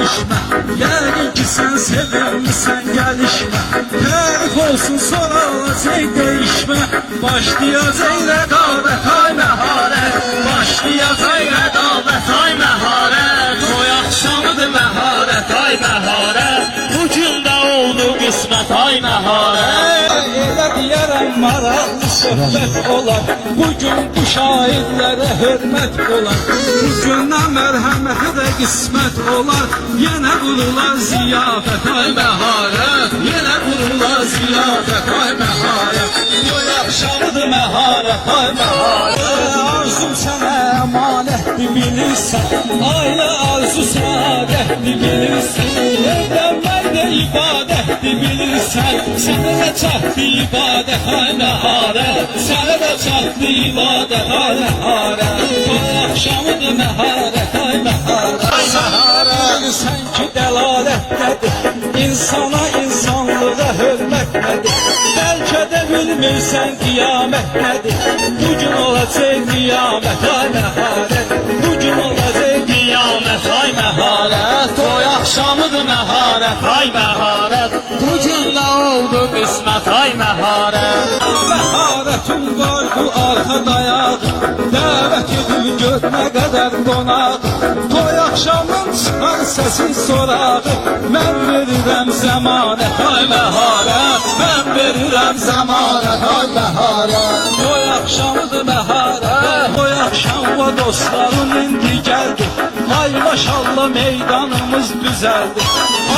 dəyişmə. Yəqin ki sən sevirmisən, gəlişmə. Tərif olsun sonra olacaq dəyişmə. Başlayacaq rəqabət ay məharət, başlayacaq rəqabət ay məharət. Toy axşamıdır məharət ay məharət, bugün də oldu qismət ay məharət. Elə deyərəm maraqlı söhbət olar, bugün bu şahidlərə hörmət olar. Bugündən mərhəmətə də qismət olar, yenə qurular ziyafət ay məharət, yenə qurular ziyafət ay məharət. Toy axşamıdır məharət ay məharət. Arzum sənə əmanətdir bilirsən, ailə arzu səadətdir bilirsən. Evlənmək də ibadətdir bilirsən, sənə də çatdı ibadət ay məharət, sənə də çatdı ibadət ay məharət. Toy axşamıdır məharət ay məharət. Sən ki dəlalət nədir, insana insanlığa hörmət nədir? Bəlkə də bilmirsən qiyamət nədir, bugün olacaq qiyamət ay məharət, bugün olacaq qiyamət ay məharət. Toy axşamıdır məharət ay məharət, bugün də oldu qismət ay məharət. Məharətin var bu arxa dayağı, dəvət edib gör nə qədər qonaq. Toy axşamın çıxar səsin sorağı, mən verirəm zəmanət ay məharət, mən verirəm zəmanət ay məharət. Toy axşamıdır məharət, toy axşam o dostlarım indi gəldi. Ay maşallah meydanımız düzəldi.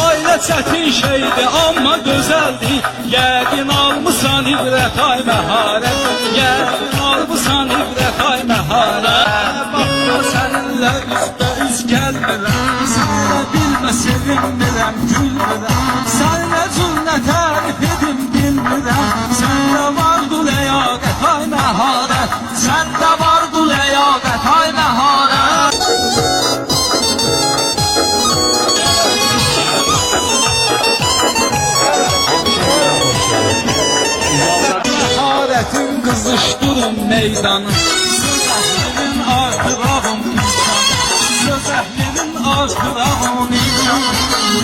Ailə çətin şeydir amma gözəldir, yəqin almısan ibrət ay məharət, yəqin almısan ibrət ay məharət. Baxma səninlə üzbəüz gəlmirəm, sənə bilmə sevinmirəm, gülmirəm. Sənə cümlə tərif edim bilmirəm, səndə vardı ləyaqət ay məharət, səndə vardı ləyaqət ay məharət. Məharətin qızışdırın meydanı, söz əhlinin artırağım insan, söz əhlinin artırağım insan.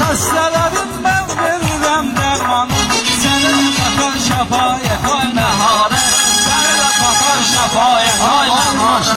Xəstələrin mən verirəm dərmanı, sənə qatar şəfayət ay məharət, sənə qatar şəfayət ay məharət.